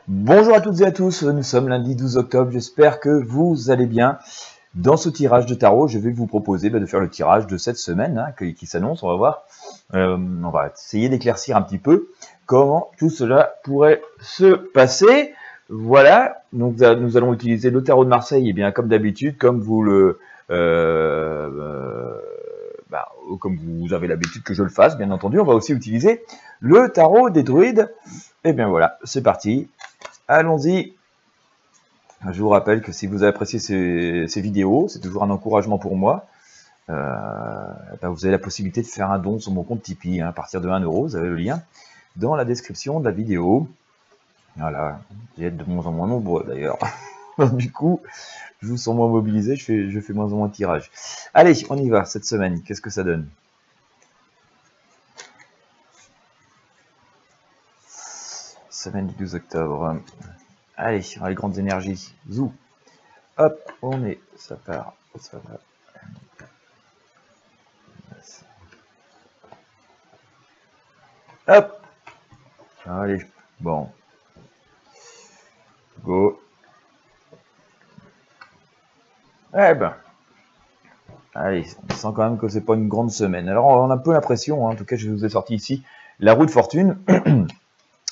Bonjour à toutes et à tous, nous sommes lundi 12 octobre, j'espère que vous allez bien. Dans ce tirage de tarot, je vais vous proposer de faire le tirage de cette semaine qui s'annonce, on va voir. On va essayer d'éclaircir un petit peu comment tout cela pourrait se passer. Voilà, donc nous allons utiliser le tarot de Marseille, et bien comme d'habitude, comme vous avez l'habitude que je le fasse, bien entendu, on va aussi utiliser le tarot des druides. Et bien voilà, c'est parti. Allons-y. Je vous rappelle que si vous appréciez ces vidéos, c'est toujours un encouragement pour moi. Vous avez la possibilité de faire un don sur mon compte Tipeee, à partir de 1 €. Vous avez le lien dans la description de la vidéo. Voilà, vous êtes de moins en moins nombreux d'ailleurs. Du coup, je vous sens moins mobilisé, je fais moins en moins de tirage. Allez, on y va cette semaine. Qu'est-ce que ça donne? Semaine du 12 octobre. Allez, on a les grandes énergies. Zou. Hop, on est. Ça part. Ça va. Hop. Allez, bon. Go. Eh ben. Allez, on sent quand même que c'est pas une grande semaine. Alors, on a un peu l'impression, en tout cas, je vous ai sorti ici la roue de fortune.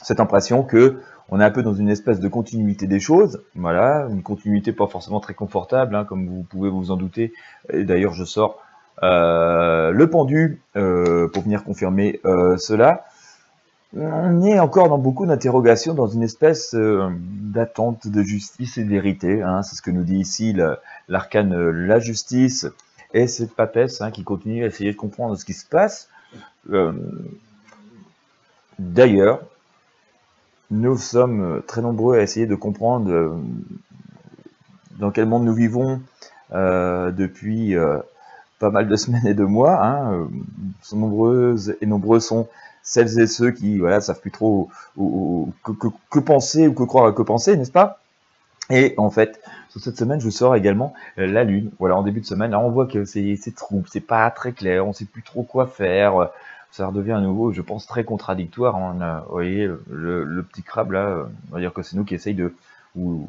Cette impression que on est un peu dans une espèce de continuité des choses. Voilà, une continuité pas forcément très confortable, comme vous pouvez vous en douter. Et d'ailleurs, je sors le pendu pour venir confirmer cela. On est encore dans beaucoup d'interrogations, dans une espèce d'attente de justice et de vérité. C'est ce que nous dit ici l'arcane la justice et cette papesse qui continue à essayer de comprendre ce qui se passe. D'ailleurs, nous sommes très nombreux à essayer de comprendre dans quel monde nous vivons depuis pas mal de semaines et de mois. Nombreuses et nombreux sont celles et ceux qui savent plus trop que penser ou que croire que penser, n'est-ce pas? Et en fait, sur cette semaine, je sors également la lune. Voilà, en début de semaine, là, on voit que c'est trouble, c'est pas très clair, on sait plus trop quoi faire. Ça redevient à nouveau, je pense, très contradictoire. On a, vous voyez, le petit crabe là, on va dire que c'est nous qui essaye de, ou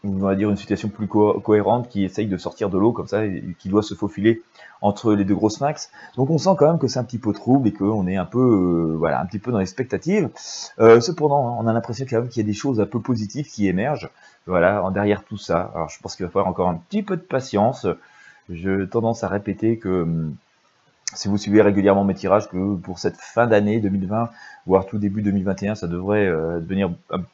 on va dire une situation plus cohérente, qui essaye de sortir de l'eau comme ça, et qui doit se faufiler entre les deux grosses max. Donc on sent quand même que c'est un petit peu trouble et qu'on est un peu, un petit peu dans l'expectative. Cependant, on a l'impression quand même qu'il y a des choses un peu positives qui émergent. Voilà, derrière tout ça. Alors je pense qu'il va falloir encore un petit peu de patience. J'ai tendance à répéter que si vous suivez régulièrement mes tirages, que pour cette fin d'année 2020, voire tout début 2021, ça devrait devenir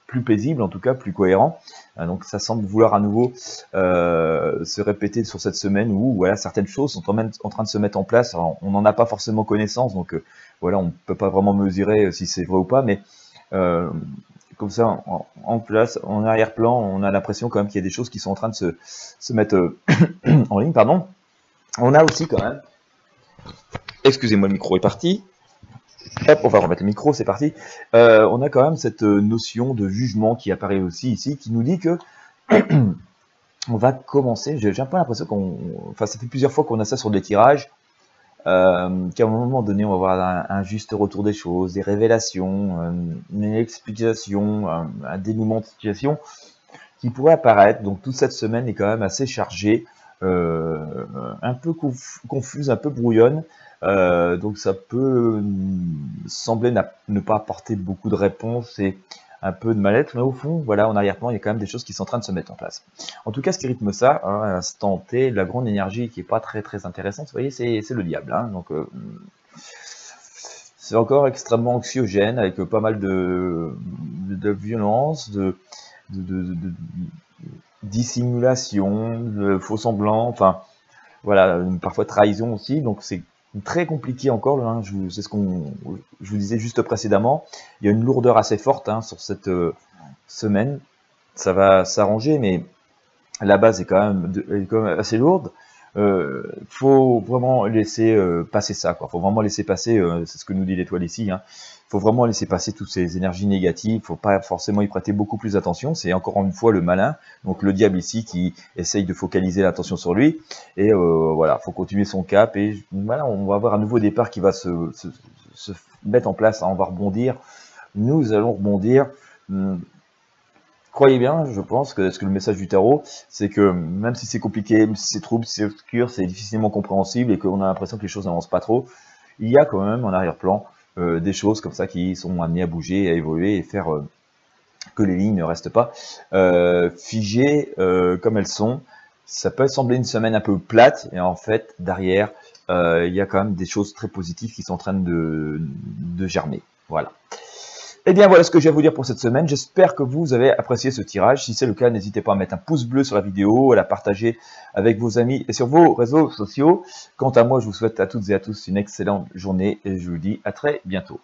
plus paisible, en tout cas plus cohérent. Donc ça semble vouloir à nouveau se répéter sur cette semaine où certaines choses sont en train de se mettre en place. Alors, on n'en a pas forcément connaissance, donc on ne peut pas vraiment mesurer si c'est vrai ou pas, mais comme ça, en place, en arrière-plan, on a l'impression quand même qu'il y a des choses qui sont en train de se mettre en ligne. Pardon. On a aussi quand même... Excusez-moi, le micro est parti. Hop, on va remettre le micro, c'est parti. On a quand même cette notion de jugement qui apparaît aussi ici, qui nous dit que on va commencer. J'ai un peu l'impression ça fait plusieurs fois qu'on a ça sur des tirages, qu'à un moment donné, on va avoir un juste retour des choses, des révélations, une explication, un dénouement de situation qui pourrait apparaître. Donc toute cette semaine est quand même assez chargée, un peu confuse, un peu brouillonne. Donc ça peut sembler ne pas apporter beaucoup de réponses et un peu de mal-être, mais au fond, en arrière-plan, il y a quand même des choses qui sont en train de se mettre en place. En tout cas, ce qui rythme ça, à l'instant T, la grande énergie qui est pas très très intéressante, vous voyez, c'est le diable. Donc c'est encore extrêmement anxiogène, avec pas mal de violence, de dissimulation, de faux semblants, enfin voilà, parfois trahison aussi. Donc c'est très compliqué encore, c'est ce je vous disais juste précédemment. Il y a une lourdeur assez forte sur cette semaine. Ça va s'arranger, mais la base est quand même assez lourde. Faut vraiment laisser passer ça, quoi. Faut vraiment laisser passer, c'est ce que nous dit l'étoile ici. Faut vraiment laisser passer toutes ces énergies négatives. Faut pas forcément y prêter beaucoup plus attention. C'est encore une fois le malin, donc le diable ici, qui essaye de focaliser l'attention sur lui. Et faut continuer son cap. Et voilà, on va avoir un nouveau départ qui va se mettre en place. On va rebondir. Nous allons rebondir. croyez bien, je pense que le message du tarot, c'est que même si c'est compliqué, même si c'est trouble, si c'est obscur, c'est difficilement compréhensible et qu'on a l'impression que les choses n'avancent pas trop, il y a quand même en arrière-plan des choses comme ça qui sont amenées à bouger, à évoluer et faire que les lignes ne restent pas figées comme elles sont. Ça peut sembler une semaine un peu plate, et en fait, derrière, il y a quand même des choses très positives qui sont en train de germer. Voilà. Et bien voilà ce que j'ai à vous dire pour cette semaine. J'espère que vous avez apprécié ce tirage. Si c'est le cas, n'hésitez pas à mettre un pouce bleu sur la vidéo, à la partager avec vos amis et sur vos réseaux sociaux. Quant à moi, je vous souhaite à toutes et à tous une excellente journée et je vous dis à très bientôt.